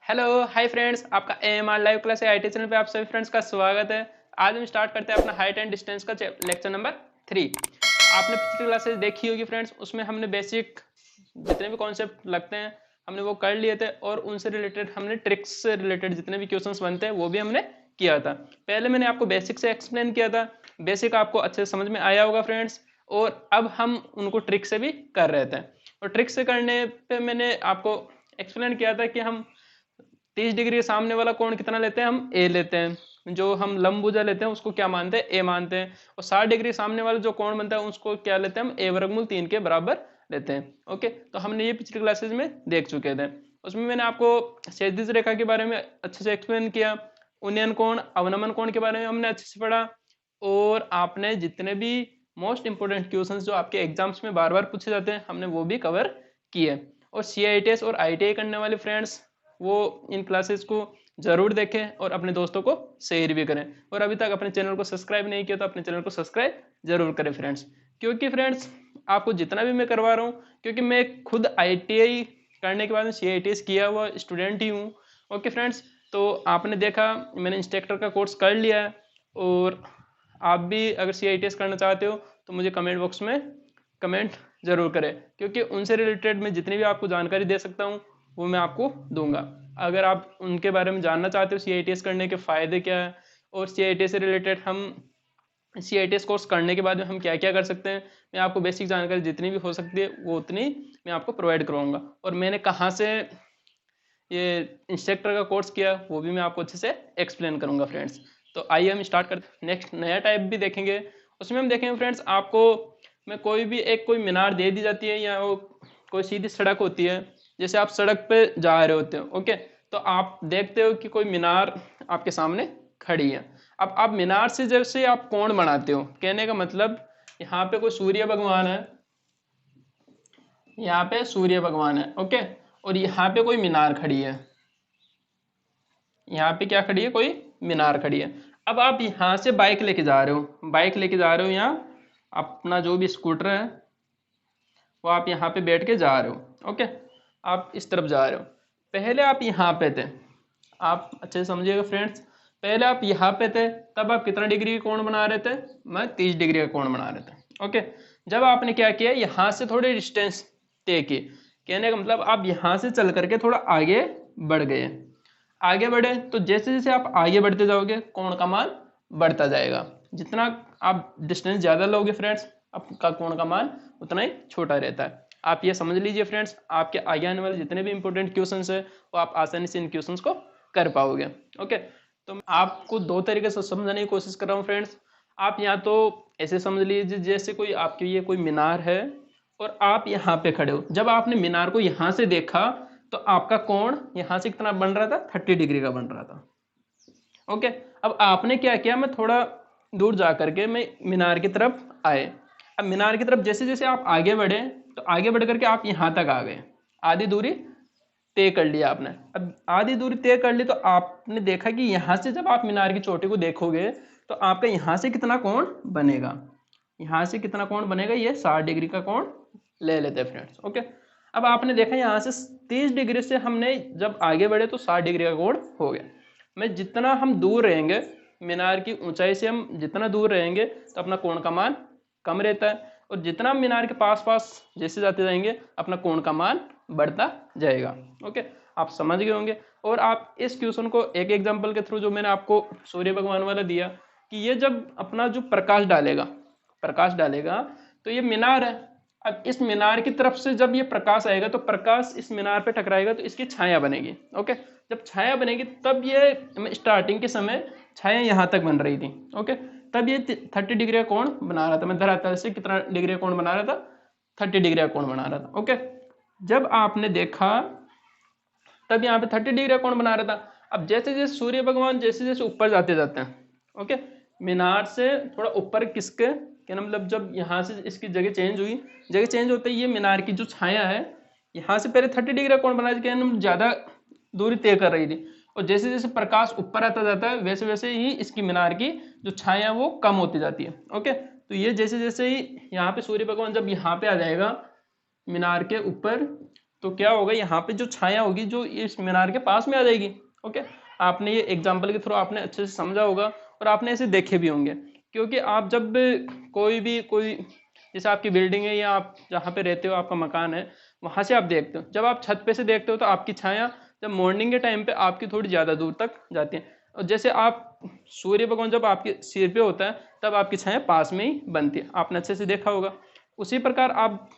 Hello hi friends, आपका AMR live class IT channel पे आप सभी फ्रेंड्स का स्वागत है। आज हम स्टार्ट करते हैं अपना हाइट एंड डिस्टेंस का लेक्चर नंबर 3। आपने पिछली क्लासेस देखी होगी फ्रेंड्स, उसमें हमने बेसिक जितने भी कॉन्सेप्ट लगते हैं हमने वो कर लिए थे और उनसे रिलेटेड हमने ट्रिक्स से रिलेटेड जितने भी क्वेश्चंस बनते हैं वो भी हमने किया था। पहले मैंने आपको बेसिक से एक्सप्लेन किया था, बेसिक आपको अच्छे से समझ में आया होगा फ्रेंड्स। और अब हम उनको ट्रिक से भी कर रहे थे और ट्रिक से करने पे मैंने आपको एक्सप्लेन किया था कि हम 30 डिग्री के सामने वाला कोण कितना लेते हैं, हम ए लेते हैं। जो हम लंबभुजा लेते हैं उसको क्या मानते हैं, ए मानते हैं। और 60 डिग्री सामने वाला जो कोण बनता है उसको क्या लेते हैं, हम ए वर्गमूल 3 के बराबर लेते हैं। ओके, तो हमने ये पिछली क्लासेज में देख चुके थे। उसमें मैंने आपको क्षैतिज रेखा के बारे में अच्छे से एक्सप्लेन किया, उन्नयन कोण अवनमन कोण के बारे में हमने अच्छे से पढ़ा। और आपने जितने भी मोस्ट इंपोर्टेंट क्वेश्चंस जो आपके एग्जाम्स में बार बार पूछे जाते हैं हमने वो भी कवर किए। और CITS और ITI करने वाले फ्रेंड्स वो इन क्लासेस को जरूर देखें और अपने दोस्तों को शेयर भी करें। और अभी तक अपने चैनल को सब्सक्राइब नहीं किया तो अपने चैनल को सब्सक्राइब जरूर करें फ्रेंड्स। क्योंकि फ्रेंड्स आपको जितना भी मैं करवा रहा हूँ, क्योंकि मैं खुद ITI करने के बाद में CITS किया हुआ स्टूडेंट ही हूँ। ओके फ्रेंड्स, तो आपने देखा मैंने इंस्ट्रक्टर का कोर्स कर लिया है। और आप भी अगर CITS करना चाहते हो तो मुझे कमेंट बॉक्स में कमेंट जरूर करें, क्योंकि उनसे रिलेटेड मैं जितनी भी आपको जानकारी दे सकता हूँ वो मैं आपको दूंगा। अगर आप उनके बारे में जानना चाहते हो CITS करने के फ़ायदे क्या है और CITS से रिलेटेड हम CITS कोर्स करने के बाद में हम क्या क्या कर सकते हैं, मैं आपको बेसिक जानकारी जितनी भी हो सकती है वो उतनी मैं आपको प्रोवाइड करवाऊंगा। और मैंने कहाँ से ये इंस्ट्रक्टर का कोर्स किया वो भी मैं आपको अच्छे से एक्सप्लेन करूंगा फ्रेंड्स। तो आइए हम स्टार्ट करते हैं। नेक्स्ट नया टाइप भी देखेंगे, उसमें हम देखेंगे फ्रेंड्स आपको मैं कोई भी एक कोई मीनार दे दी जाती है या वो कोई सीधी सड़क होती है। जैसे आप सड़क पे जा रहे होते हो, ओके, तो आप देखते हो कि कोई मीनार आपके सामने खड़ी है। अब आप मीनार से जैसे आप कोण बनाते हो, कहने का मतलब यहाँ पे कोई सूर्य भगवान है, यहाँ पे सूर्य भगवान है, ओके, और यहाँ पे कोई मीनार खड़ी है। यहाँ पे क्या खड़ी है, कोई मीनार खड़ी है। अब आप यहाँ से बाइक लेके जा रहे हो, बाइक लेके जा रहे हो, यहाँ अपना जो भी स्कूटर है वो आप यहाँ पे बैठ के जा रहे हो। ओके, आप इस तरफ जा रहे हो। पहले आप यहाँ पे थे, आप अच्छे से समझिएगा फ्रेंड्स। पहले आप यहाँ पे थे तब आप कितना डिग्री का कोण बना रहे थे, मैं 30 डिग्री का कोण बना रहे थे। ओके, जब आपने क्या किया, यहाँ से थोड़े डिस्टेंस तय किए, कहने का मतलब आप यहाँ से चल करके थोड़ा आगे बढ़ गए। आगे बढ़े तो जैसे जैसे आप आगे बढ़ते जाओगे कोण का मान बढ़ता जाएगा। जितना आप डिस्टेंस ज़्यादा लोगे फ्रेंड्स आपका कोण का मान उतना ही छोटा रहता है। आप ये समझ लीजिए फ्रेंड्स, आपके आगे आने वाले जितने भी इंपॉर्टेंट क्वेश्चंस है वो आप आसानी से इन क्वेश्चंस को कर पाओगे। ओके, तो मैं आपको दो तरीके से समझाने की कोशिश कर रहा हूँ फ्रेंड्स। आप यहाँ तो ऐसे समझ लीजिए जैसे कोई आपके ये कोई मीनार है और आप यहाँ पे खड़े हो। जब आपने मीनार को यहाँ से देखा तो आपका कोण यहाँ से कितना बन रहा था, 30 डिग्री का बन रहा था। ओके, अब आपने क्या किया, मैं थोड़ा दूर जा करके मैं मीनार की तरफ आए। अब मीनार की तरफ जैसे जैसे आप आगे बढ़े तो आगे बढ़ करके आप यहाँ तक आ गए, आधी दूरी तय कर लिया आपने। अब आधी दूरी तय कर ली तो आपने देखा कि यहाँ से जब आप मीनार की चोटी को देखोगे तो आपका यहाँ से कितना कोण बनेगा, यहाँ से कितना कोण बनेगा, ये 60 डिग्री का कोण ले लेते हैं फ्रेंड्स। ओके, अब आपने देखा यहाँ से 30 डिग्री से हमने जब आगे बढ़े तो 60 डिग्री का कोण हो गया। मैं जितना हम दूर रहेंगे मीनार की ऊंचाई से, हम जितना दूर रहेंगे तो अपना कोण का मान कम रहता है, और जितना मीनार के पास पास जैसे जाते जाएंगे अपना कोण का मान बढ़ता जाएगा। ओके, आप समझ गए होंगे। और आप इस क्वेश्चन को एक एग्जांपल के थ्रू जो मैंने आपको सूर्य भगवान वाला दिया कि ये जब अपना जो प्रकाश डालेगा तो ये मीनार है। अब इस मीनार की तरफ से जब ये प्रकाश आएगा तो प्रकाश इस मीनार पे टकराएगा तो इसकी छाया बनेगी। ओके, जब छाया बनेगी तब ये स्टार्टिंग के समय छाया यहाँ तक बन रही थी। ओके, तब ये 30 डिग्री का कोण बना रहा था। मैं धरातल से कितना डिग्री का कोण बना रहा था, 30 डिग्री का कोण बना रहा था। ओके, जब आपने देखा तब यहाँ पे 30 डिग्री का कोण बना रहा था। अब जैसे जैसे सूर्य भगवान जैसे जैसे ऊपर जाते जाते हैं, ओके, मीनार से थोड़ा ऊपर किसके क्या मतलब जब यहाँ से इसकी जगह चेंज हुई, जगह चेंज होते ही ये मीनार की जो छाया है यहाँ से पहले 30 डिग्री का कोण बना के ज्यादा दूरी तय कर रही थी, और जैसे जैसे प्रकाश ऊपर आता जाता है वैसे वैसे ही इसकी मीनार की जो छाया वो कम होती जाती है। ओके, तो ये जैसे जैसे ही यहाँ पे सूर्य भगवान जब यहाँ पे आ जाएगा मीनार के ऊपर तो क्या होगा, यहाँ पे जो छाया होगी जो इस मीनार के पास में आ जाएगी। ओके, आपने ये एग्जाम्पल के थ्रू आपने अच्छे से समझा होगा और आपने इसे देखे भी होंगे, क्योंकि आप जब कोई जैसे आपकी बिल्डिंग है या आप जहाँ पे रहते हो, आपका मकान है, वहाँ से आप देखते हो, जब आप छत पे से देखते हो तो आपकी छाया जब मॉर्निंग के टाइम पे आपकी थोड़ी ज़्यादा दूर तक जाती है, और जैसे आप सूर्य भगवान जब आपके सिर पे होता है तब आपकी छाया पास में ही बनती है, आपने अच्छे से देखा होगा। उसी प्रकार आप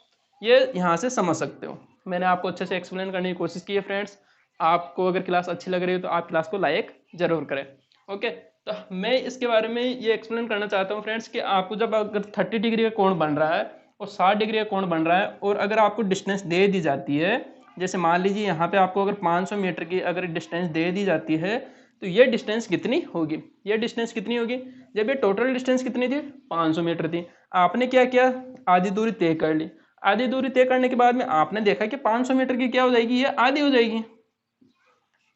ये यहाँ से समझ सकते हो। मैंने आपको अच्छे से एक्सप्लेन करने की कोशिश की है फ्रेंड्स। आपको अगर क्लास अच्छी लग रही है तो आप क्लास को लाइक जरूर करें। ओके, तो मैं इसके बारे में ये एक्सप्लेन करना चाहता हूँ फ्रेंड्स कि आपको जब अगर 30 डिग्री का कोण बन रहा है और 60 डिग्री का कोण बन रहा है, और अगर आपको डिस्टेंस दे दी जाती है, जैसे मान लीजिए यहाँ पे आपको अगर 500 मीटर की अगर डिस्टेंस दे दी जाती है, तो ये डिस्टेंस कितनी होगी, ये डिस्टेंस कितनी होगी, जब ये टोटल डिस्टेंस कितनी थी 500 मीटर थी, आपने क्या किया, आधी दूरी तय कर ली। आधी दूरी तय करने के बाद में आपने देखा कि 500 मीटर की क्या हो जाएगी, ये आधी हो जाएगी,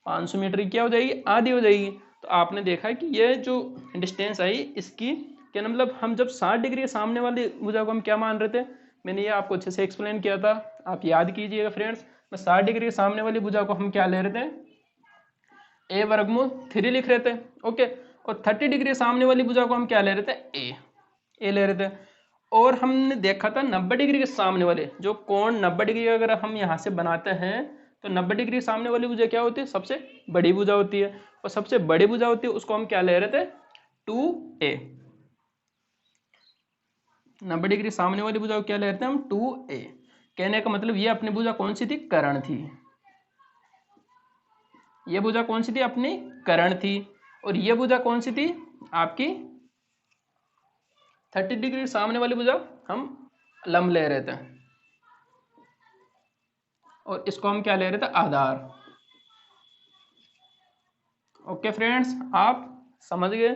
500 मीटर की क्या हो जाएगी, आधी हो जाएगी। तो आपने देखा कि ये जो डिस्टेंस आई इसकी क्या मतलब, हम जब 60 डिग्री के सामने वाली भुजा को हम क्या मान रहे थे, मैंने ये आपको अच्छे से एक्सप्लेन किया था, आप याद कीजिएगा फ्रेंड्स। मैं 60 डिग्री के सामने वाली भुजा को हम क्या ले रहे थे, ए वर्गमूल 3 लिख रहे थे। ओके, और 30 डिग्री सामने वाली भुजा को हम क्या ले रहे थे, ए ले रहे थे। और हमने देखा था 90 डिग्री के सामने वाले जो कोण 90 डिग्री अगर हम यहाँ से बनाते हैं तो 90 डिग्री सामने वाली भुजा क्या होती है, सबसे बड़ी भुजा होती है, और सबसे बड़ी भुजा होती है उसको हम क्या ले रहे थे, 2a। 90 डिग्री सामने वाली भुजा को क्या ले रहे थे हम, 2a। कहने का मतलब ये अपनी भुजा कौन सी थी, कर्ण थी, ये भुजा कौन सी थी, अपनी कर्ण थी। और ये भुजा कौन सी थी, आपकी 30 डिग्री सामने वाली भुजा हम लंब ले रहे थे, और इसको हम क्या ले रहे थे, आधार। ओके फ्रेंड्स, आप समझ गए।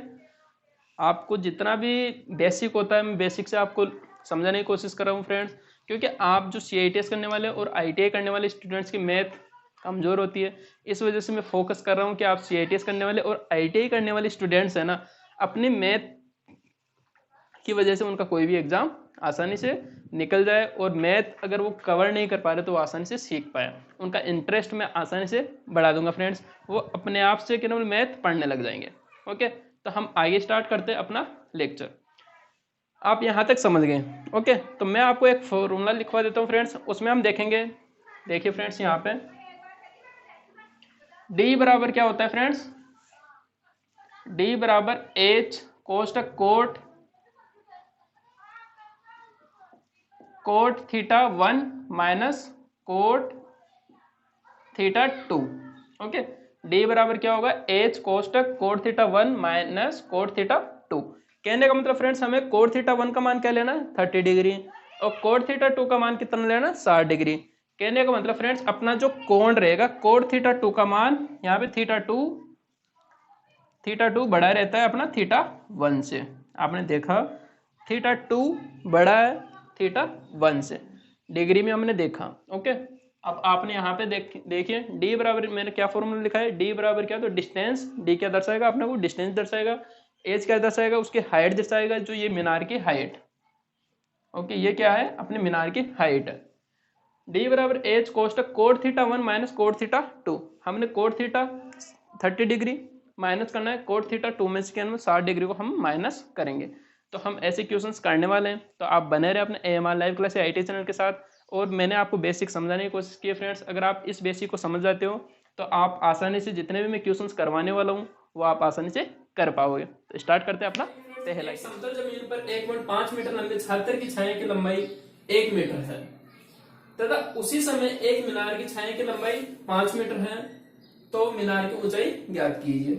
आपको जितना भी बेसिक होता है मैं बेसिक से आपको समझाने की कोशिश कर रहा हूँ फ्रेंड्स, क्योंकि आप जो CITS करने वाले और ITI करने वाले स्टूडेंट्स की मैथ कमज़ोर होती है, इस वजह से मैं फोकस कर रहा हूँ कि आप CITS करने वाले और ITI करने वाले स्टूडेंट्स हैं ना, अपनी मैथ की वजह से उनका कोई भी एग्ज़ाम आसानी से निकल जाए, और मैथ अगर वो कवर नहीं कर पा रहे तो वो आसानी से सीख पाए, उनका इंटरेस्ट मैं आसानी से बढ़ा दूंगा फ्रेंड्स, वो अपने आप से केवल मैथ पढ़ने लग जाएंगे। ओके, तो हम आगे स्टार्ट करते हैं अपना लेक्चर। आप यहाँ तक समझ गए। ओके, तो मैं आपको एक फॉर्मूला लिखवा देता हूँ फ्रेंड्स, उसमें हम देखेंगे। देखिए फ्रेंड्स, यहाँ पे डी बराबर क्या होता है फ्रेंड्स, डी बराबर एच कोष्टक cot theta 1 minus cot theta 2। Okay, D बराबर क्या होगा, एच कोष्टक cot theta 1 minus cot theta 2। कहने का मतलब फ्रेंड्स, हमें कोट थीटा 1 का मान क्या लेना है, 30 डिग्री, और कोट थीटा 2 का मान कितना लेना, 60 डिग्री। कहने का मतलब फ्रेंड्स, अपना जो कोण रहेगा कोट थीटा 2 का मान, यहाँ पे थीटा 2 बड़ा रहता है अपना थीटा 1 से। आपने देखा थीटा 2 बड़ा है थीटा 1 से, डिग्री में हमने देखा। ओके, अब आपने यहाँ पे देखिए डी बराबर, मैंने क्या फॉर्मूला लिखा है, डी बराबर क्या, तो डिस्टेंस, डी क्या दर्शाएगा अपने को, डिस्टेंस दर्शाएगा, एच क्या दर्शाएगा, उसकी हाइट दर्शाएगा, जो ये मीनार की हाइट। ओके, ये क्या है, अपने मीनार की हाइट है। डी बराबर एच कोष्टक cot theta 1 minus cot theta 2। हमने कोट थीटा 30 डिग्री माइनस करना है, कोट थीटा 2 में से 60 डिग्री को हम माइनस करेंगे। तो हम ऐसे क्वेश्चंस करने वाले हैं, तो आप बने रहे अपने AMR live class ITI channel के साथ। और मैंने आपको बेसिक समझाने की कोशिश की है फ्रेंड्स, अगर आप इस बेसिक को समझ जाते हो तो आप आसानी से जितने भी मैं क्वेश्चंस करवाने वाला हूँ वो आप आसानी से कर पाओगे। तो स्टार्ट करते हैं अपना पहला। समतल जमीन पर 1.5 मीटर लंबे छात्र की छाया की लंबाई 1 मीटर है तथा उसी समय एक मीनार की छाया की लंबाई 5 मीटर है, तो मीनार की ऊंचाई ज्ञात कीजिए।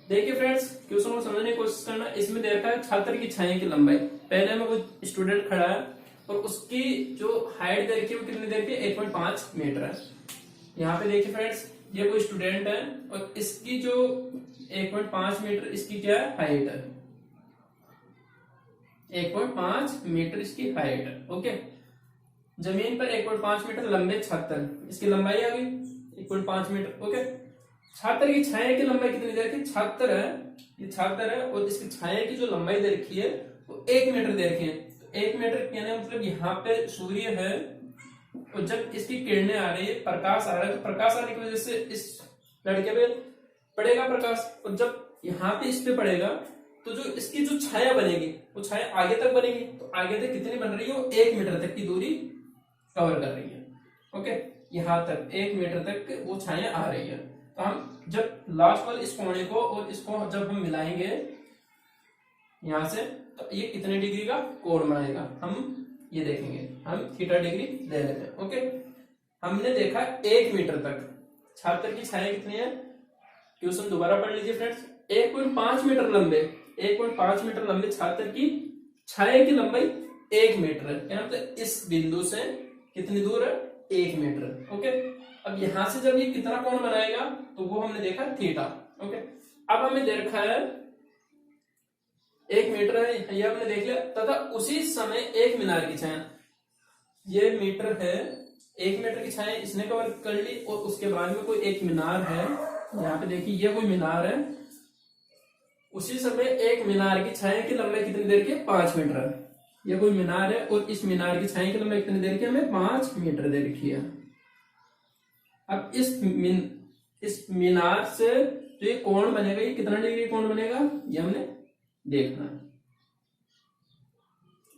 देखिए फ्रेंड्स, क्वेश्चन को समझने की कोशिश करना। इसमें दे रखा है छात्र की छाया की लंबाई, पहले में कोई स्टूडेंट खड़ा है और उसकी जो हाइट दे रखी है वो कितनी दे रखी है, 1.5 मीटर है। यहाँ पे देखिए फ्रेंड्स, ये कोई स्टूडेंट है और इसकी जो 1.5 मीटर इसकी क्या है, हाइट है, 1.5 मीटर इसकी हाइट है। ओके, जमीन पर 1.5 मीटर लंबे छात्र, इसकी लंबाई आ गई 1.5 मीटर। ओके, छात्र की छाया की लंबाई कितनी दे रखी, छात्र है, ये छात्र है और इसकी छाया की जो लंबाई दे रखी है वो 1 मीटर दे रखी है। तो 1 मीटर कहने मतलब यहाँ पे सूर्य है, और जब इसकी किरणें आ रही है, प्रकाश आ रहा है, तो प्रकाश आने की वजह से इस लड़के पे पड़ेगा प्रकाश, और जब यहाँ पे इस पे पड़ेगा तो जो इसकी जो छाया बनेगी वो छाया आगे तक बनेगी। तो आगे तक कितनी बन रही है, वो 1 मीटर तक की दूरी कवर कर रही है। ओके, यहाँ तक 1 मीटर तक वो छाया आ रही है। तो हम जब लास्ट वाले इस कोने को और इसको जब हम मिलाएंगे यहां से, तो ये कितने डिग्री का कोण बनाएगा हम ये देखेंगे। हम थीटा डिग्री ले लेते हैं। ओके, हमने देखा 1 मीटर तक छात्र की छाया कितनी है, क्वेश्चन दोबारा पढ़ लीजिए फ्रेंड्स। 1.5 मीटर लंबे 1.5 मीटर लंबे छात्र की छाया की लंबाई 1 मीटर है। क्या मतलब इस बिंदु से कितनी दूर है, 1 मीटर। ओके, अब यहां से जब ये कितना कोण बनाएगा तो वो हमने देखा थीटा। ओके, अब हमें दे रखा है 1 मीटर है, ये हमने देख लिया, तथा उसी समय 1 मीनार की छाया, ये मीटर है, 1 मीटर की छाया इसने कवर कर ली, और उसके बाद में कोई एक मीनार है, यहाँ पे देखिए ये कोई मीनार है, उसी समय 1 मीनार की छाया की लंबाई कितनी देर की, 5 मीटर है। ये कोई मीनार है और इस मीनार की छाया की लंबाई कितनी देर की, हमें 5 मीटर दे रखी है। अब इस मीनार से जो ये कोण बनेगा, ये कितना डिग्री कोण बनेगा, ये हमने देखना है।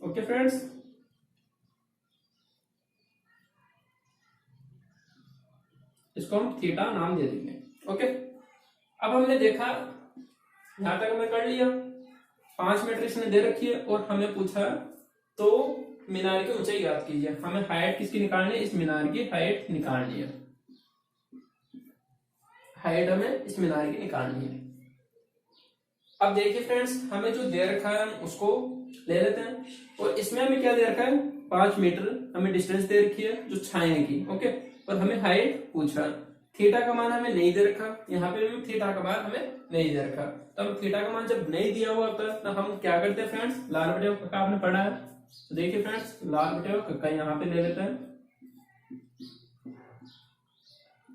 ओके फ्रेंड्स, इसको हम थीटा नाम दे देंगे। ओके, अब हमने देखा यहां तक हमने कर लिया, 5 मीटर इसने दे रखी है, और हमें पूछा तो मीनार की ऊंचाई याद कीजिए। हमें हाइट किसकी निकालनी है, इस मीनार की हाइट निकालनी है। हाइट हमें इस मीनार की निकालनी है। अब देखिए फ्रेंड्स, हमें जो दे रखा है हम उसको ले लेते हैं, और इसमें हमें क्या दे रखा है, 5 मीटर हमें डिस्टेंस दे रखी है जो छाया की। ओके, और हमें हाइट पूछा, थीटा का मान हमें नहीं दे रखा, यहाँ पे भी थीटा का मान हमें नहीं दे रखा। तो हम थीटा का मान जब नहीं दिया हुआ होता तो हम क्या करते हैं फ्रेंड्स, लाल बटे कक्का आपने पढ़ा है, तो देखिए फ्रेंड्स लाल बटे कक्का यहाँ पे ले लेते हैं,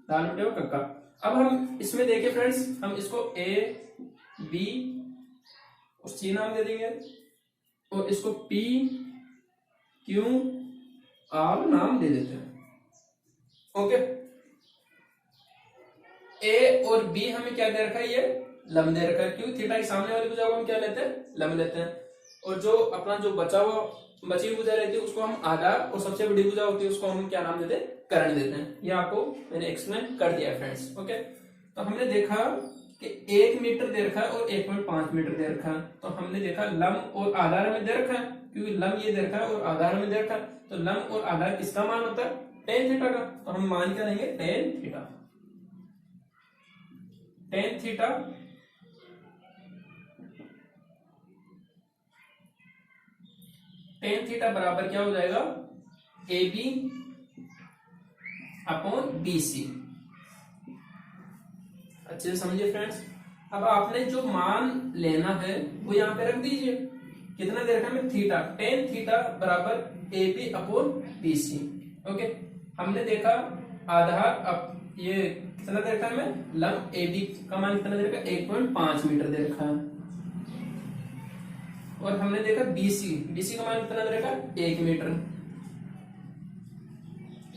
लाल बटे कक्का। अब हम इसमें देखिए फ्रेंड्स, हम इसको ए बी और सी नाम दे देंगे, और इसको पी क्यू आर नाम दे देते हैं। ओके, ए और बी हमें क्या दे रखा है, ये लंब दे रखा है, क्यों थीटा के सामने वाली भुजा को हम क्या लेते हैं, लंब लेते हैं, और जो अपना जो बची हुई भुजा रहती है उसको हम आधार, और सबसे बड़ी भुजा होती है उसको हम क्या नाम देते हैं, कर्ण देते हैं। ये आपको मैंने एक्सप्लेन कर दिया फ्रेंड्स। ओके, तो हमने देखा कि 1 मीटर दे रखा है और 1.5 मीटर दे रखा है, तो हमने देखा लंब और आधार हमें दे रखा है, क्योंकि लंब ये दे रखा है और आधार हमें दे रखा है, तो लंब और आधार किसका मान होता है, tan थीटा का। तो हम मान क्या लेंगे, tan theta. tan theta tan theta बराबर क्या हो जाएगा, AB अपॉन BC। अच्छे से समझिए फ्रेंड्स। अब आपने जो मान लेना है वो यहाँ पे रख दीजिए, कितना दे रखा है हमें, थीटा, tan थीटा बराबर AB अपॉन BC। ओके, हमने देखा आधार, अब ये कितना दे रखा है हमें, लंब AB का मान कितना दे रखा है, 1.5 मीटर दे रखा है, और हमने देखा BC का मान कितना दे रखा है, 1 मीटर,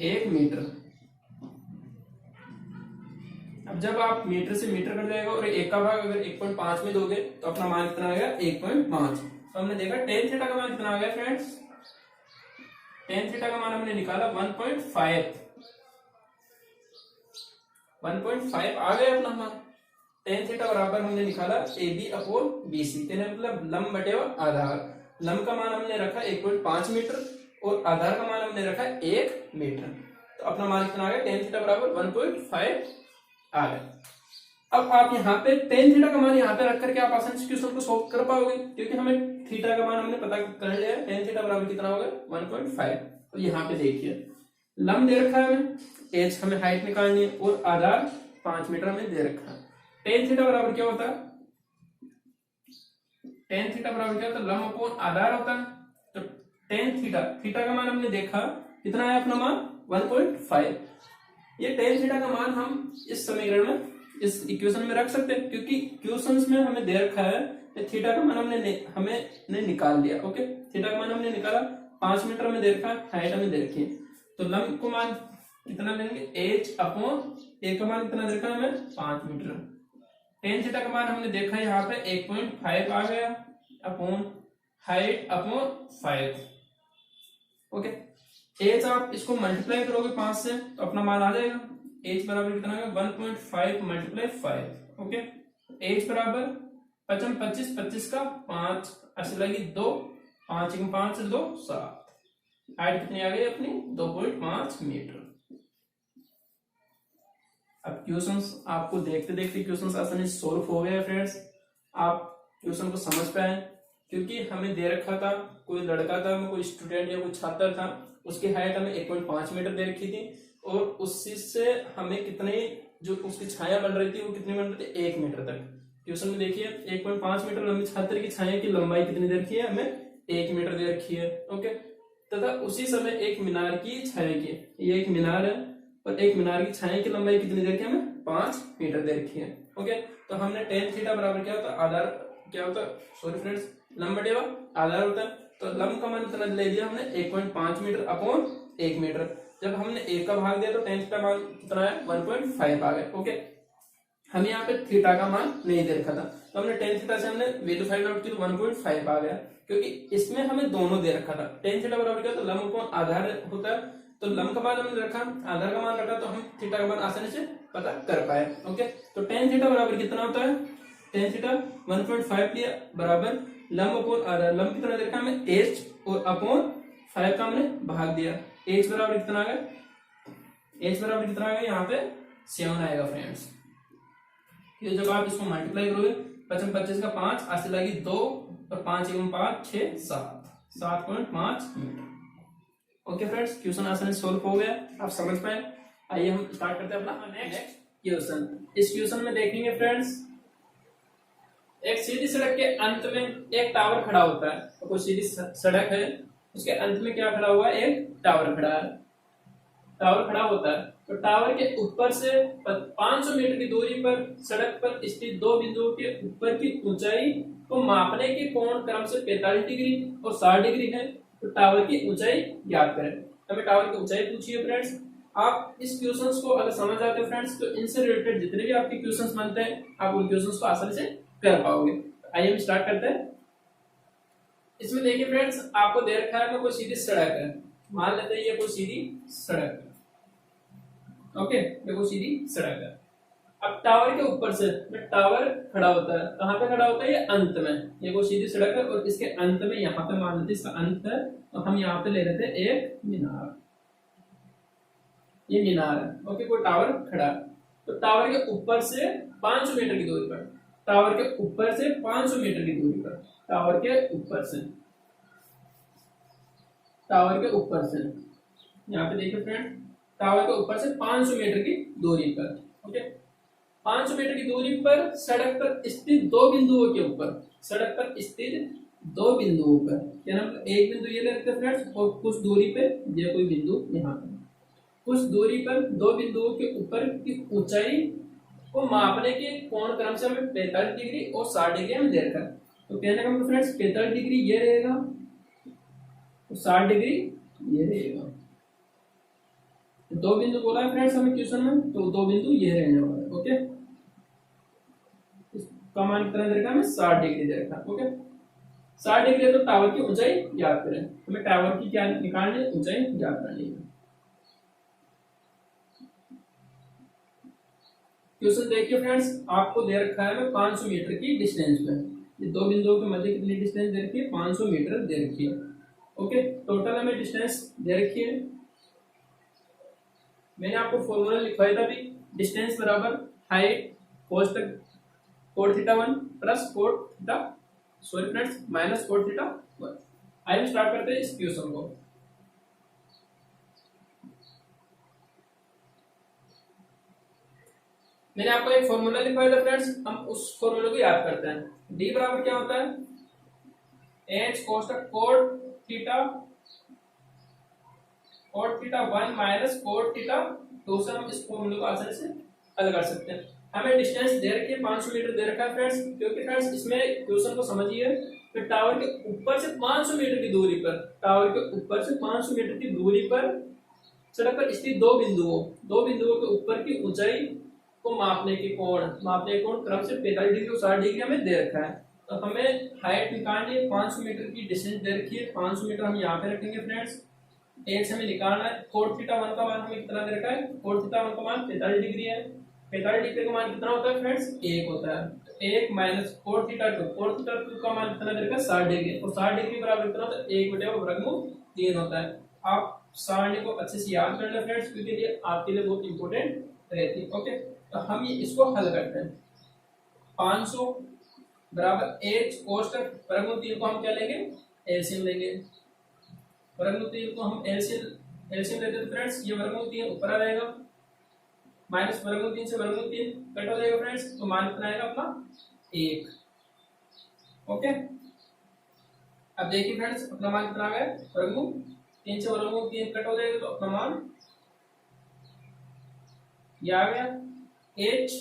1 मीटर। अब जब आप मीटर से मीटर कट जाएगा और 1 का भाग अगर 1.5 में दोगे तो अपना मान कितना आ गया, 1.5। तो हमने देखा tan थीटा का मान कितना आ गया फ्रेंड्स, tan थीटा का मान हमने निकाला 1.5 आ गया अपना मान। tan थीटा बराबर हमने निकाला AB अपॉन BC, मतलब लंब बटे आधार। लंब का मान हमने रखा 1.5 मीटर और आधार का मान हमने रखा 1 मीटर, तो अपना मान कितना आ गया, tan थीटा बराबर 1.5 आ गया। अब आप यहाँ पे tan थीटा का मान यहाँ पे रख करके आप आसानी से क्वेश्चन को सॉल्व कर पाओगे, क्योंकि हमें थीटा का मान हमने पता कर लिया है, tan थीटा बराबर कितना होगा, 1.5। तो यहाँ पे देखिए लंब दे रखा है हमें, h हमें हाइट निकालनी है, और आधार 5 मीटर हमें दे रखा है। tan थीटा बराबर क्या होता है, tan थीटा बराबर क्या होता है, लंब अपॉन आधार होता है। तो tan थीटा का मान हमने देखा कितना है, अपना मान 1.5। ये tan थीटा का मान हम इस समीकरण में, इस इक्वेशन में रख सकते हैं, क्योंकि क्वेश्चंस में हमें दे रखा है थीटा का मान हमने निकाल लिया। ओके, थीटा का मान हमने निकाला, 5 मीटर में दे रखा है, हाइट हमें दे रखी है। तो लंब को मान कितना लेंगे, एच अपॉन ए का मान कितना देखा हमें 5 मीटर। टेन थीटा का मान हमने देखा यहाँ पे 1.5 आ गया upon height upon 5। Okay, H आप इसको मल्टीप्लाई करोगे 5 से तो अपना मान आ जाएगा, एच बराबर कितना है 1.5 मल्टीप्लाई 5। ओके, एच बराबर 55 25 25 का 5 ऐसे लगी 2, 5 5 2 7, हाइट कितनी आ गई अपनी 2.5 मीटर। अब क्वेश्चंस आपको देखते देखते क्वेश्चंस आसानी से सोल्व हो गए फ्रेंड्स, आप क्वेश्चन को समझ पाए, क्योंकि हमें दे रखा था कोई लड़का था, कोई स्टूडेंट या कोई छात्र था, उसकी हाइट हमें 1.5 मीटर दे रखी थी और उसी से हमें कितने जो उसकी छाया बन रही थी वो कितनी बन रही थी 1 मीटर तक। क्वेश्चन में देखिए 1.5 मीटर लंबी छात्र की छाया की लंबाई कितनी दे रखी है, हमें 1 मीटर दे रखी है। ओके, तथा उसी समय एक मीनार की छाया की, ये एक मीनार है और एक मीनार की छाया की लंबाई कितनी दे रखी है, हमें 5 मीटर दे रखी है। ओके, तो हमने टेन थीटा बराबर क्या होता है आधार, क्या होता है सॉरी फ्रेंड्स लंब बटे आधार होता है, तो लंब का मान कितना ले लिया हमने 1.5 मीटर अपॉन 1 मीटर। जब हमने एक का भाग दिया तो टेन थीटा मान कितना है 1.5 आ गया। ओके, हमें यहाँ पे थीटा का मान नहीं दे रखा था, तो हमने टेन थीटा से हमने वैल्यू फाइंड आउट की तो 1.5 आ गया, क्योंकि इसमें हमें दोनों दे रखा था। टेन थीटा बराबर क्या, तो लंब को आधार होता है, तो लंब का मान हमने रखा, आधार का मान रखा, तो हम थीटा का मान आसानी से पता कर पाए। ओके, तो टेन थीटा बराबर कितना होता है, टेन थीटा 1.5 लिया बराबर लंब अपॉन आधार, लंब कितना दे रखा हमें एच और अपॉन 5 का हमने भाग दिया, एच बराबर कितना आ गया, एच बराबर कितना आ गया यहाँ पे 7 आएगा फ्रेंड्स। ये जब आप इसको मल्टीप्लाई करोगे 55 25 का 5 ऐसे लगी 2 और 5 1 5 6 7 7.5 मीटर। ओके फ्रेंड्स, क्वेश्चन आसानी से सोल्व हो गया, आप समझ पाए। आइए हम स्टार्ट करते हैं अपना नेक्स्ट क्वेश्चन। इस क्वेश्चन में देखेंगे फ्रेंड्स, एक सीधी सड़क के अंत में एक टावर खड़ा होता है, तो कोई सीधी सड़क है, उसके अंत में क्या खड़ा हुआ है, एक टावर खड़ा है, टावर खड़ा होता है, तो टावर के ऊपर से 500 मीटर की दूरी पर सड़क पर स्थित दो बिंदुओं के ऊपर की ऊंचाई को मापने के कोण क्रम से 45 डिग्री और 60 डिग्री है, तो टावर की ऊंचाई ज्ञात करें। हमें टावर की ऊंचाई पूछी है फ्रेंड्स। आप इस क्वेश्चंस को अगर समझ जाते हो फ्रेंड्स, तो इनसे रिलेटेड जितने भी आपके क्वेश्चंस बनते हैं आप उन क्वेश्चंस को आसानी से कर पाओगे। आइए हम स्टार्ट करते हैं। इसमें देखिए फ्रेंड्स, आपको दे रखा है कोई सीधी सड़क है, मान लेते हैं ये कोई सीधी सड़क है। ओके, ये कोई सीधी सड़क है। अब टावर के ऊपर से टावर खड़ा होता है, कहाँ पे खड़ा होता है, ये अंत में, ये कोई सीधी सड़क है और इसके अंत में यहाँ पे मान लेते इसका अंत है, तो हम यहाँ पे ले लेते हैं एक मीनार, ये मीनार है। ओके, कोई टावर खड़ा है, तो टावर के ऊपर से 500 मीटर की दूरी पर, टावर के ऊपर से 500 मीटर की दूरी पर, टावर के ऊपर से, टावर के ऊपर से, यहाँ पे देखिए फ्रेंड, टावर के ऊपर से 500 मीटर की दूरी पर, ओके, 500 मीटर की दूरी पर सड़क पर स्थित दो बिंदुओं के ऊपर, सड़क पर स्थित दो बिंदुओं पर, क्या नाम, एक बिंदु ये लेते हैं फ्रेंड्स और कुछ दूरी पे ये कोई बिंदु यहाँ पर, कुछ दूरी पर दो बिंदुओं के ऊपर की ऊंचाई को मापने के कोण क्रम से हमें 45 डिग्री और 60 डिग्री हमें दे रखा है। तो कहने का मतलब फ्रेंड्स 45 डिग्री ये रहेगा तो 60 डिग्री ये रहेगा। दो बिंदु बोला है फ्रेंड्स हमें क्वेश्चन में, तो दो बिंदु ये रहने वाला है। ओके, इसका मान कितना दे रखा है, हमें 60 डिग्री दे रखा है। ओके, 60 डिग्री है तो टावर की ऊंचाई ज्ञात करें, हमें टावर की क्या निकालनी है, ऊंचाई ज्ञात करनी है। क्वेश्चन देखिए फ्रेंड्स, आपको दे रखा है 500 मीटर की डिस्टेंस पे, ये दो बिंदुओं के मध्य कितनी डिस्टेंस दे रखी है, 500 मीटर दे रखी है। ओके, टोटल हमें डिस्टेंस दे रखी है, मैंने आपको फॉर्मूला लिखवाया था भी, डिस्टेंस बराबर height coat theta 1 plus cot theta sorry friends minus cot theta 1। आइए स्टार्ट करते हैं इस क्वेश्चन को। मैंने आपको एक फॉर्मूला लिखवाया था फ्रेंड्स, हम उस फॉर्मूले को याद करते हैं। डी बराबर क्या होता है, H coat theta 1 minus cot theta 2 से हम इस फॉर्मूले को आसानी से हल कर सकते हैं। हमें डिस्टेंस दे रखी है 500 मीटर दे रखा है फ्रेंड्स, क्योंकि फ्रेंड्स इसमें क्वेश्चन को समझिए, तो टावर के ऊपर से 500 मीटर की दूरी पर, टावर के ऊपर से 500 मीटर की दूरी पर सड़क पर स्थित दो बिंदुओं के ऊपर की ऊंचाई को मापने के कोण क्रम से 45 डिग्री और 60 डिग्री हमें दे रखा है। तो हमें हाइट निकालनी है, 500 मीटर की डिस्टेंस दे रखी है, 500 मीटर हम यहाँ पे रखेंगे फ्रेंड्स। एक से हमें निकालना है कोण थीटा 1 का मान हमें कितना दे रखा है, कोण थीटा 1 का मान 45 डिग्री है। 45 डिग्री का मान कितना होता है फ्रेंड्स, 1 होता है। तो 1 माइनस कोण थीटा 2 का मान कितना दे रखा है, 60 डिग्री, और 60 डिग्री बराबर कितना होता है, 1/√3 होता है। आप सारणी को अच्छे से याद कर लें फ्रेंड्स, क्योंकि ये आपके लिए बहुत इंपॉर्टेंट रहती है। ओके, तो हम ये इसको हल करते हैं। 500 बराबर h कोष्टक वर्गमूल 3 को हम क्या लेंगे, एलसीएम लेंगे। वर्गमूल 3 को हम एलसीएम लेते हैं फ्रेंड्स, ये वर्गमूल 3 ऊपर आ जाएगा, माइनस वर्गमूल 3 से वर्गमूल 3 कट हो जाएगा फ्रेंड्स, तो मान कितना आएगा अपना 1। ओके, अब देखिए फ्रेंड्स अपना मान कितना आ गया, वर्गमूल 3 से वर्गमूल 3 कट हो जाएगा, तो अपना मान ये आ गया h,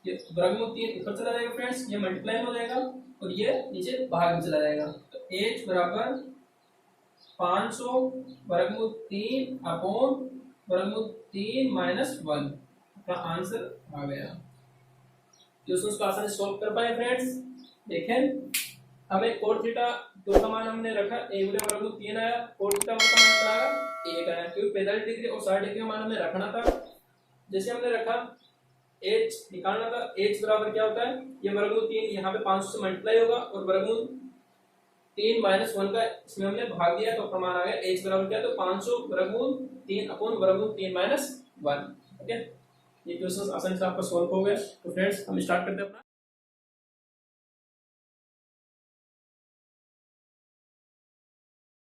ये वर्गमूल 3 ऊपर चला जाएगा फ्रेंड्स, ये मल्टीप्लाई हो जाएगा और ये नीचे बाहर भी चला जाएगा। तो h बराबर 500 वर्गमूल 3 अपॉन वर्गमूल 3 माइनस 1, अपना आंसर आ गया। क्वेश्चन को आसानी से सॉल्व कर पाए फ्रेंड्स। देखें हमें कोण थीटा 2 का मान हमने रखा 1/√3 आया, कोण थीटा 1 का मान कितना आया, 1 आया, क्योंकि 45 डिग्री और 60 डिग्री का मान हमें रखना था। जैसे हमने रखा h निकालना था, h बराबर क्या होता है, ये वर्गमूल 3 यहाँ पे 500 से मल्टीप्लाई होगा और वर्गमूल 3 माइनस 1 का इसमें हमने भाग दिया, तो प्रमाण आ गया h बराबर क्या, तो 500 वर्गमूल 3 अपॉन वर्गमूल 3 माइनस 1। ओके, ये क्वेश्चन आसानी से आपका सॉल्व हो गया। तो फ्रेंड्स हम स्टार्ट करते हैं अपना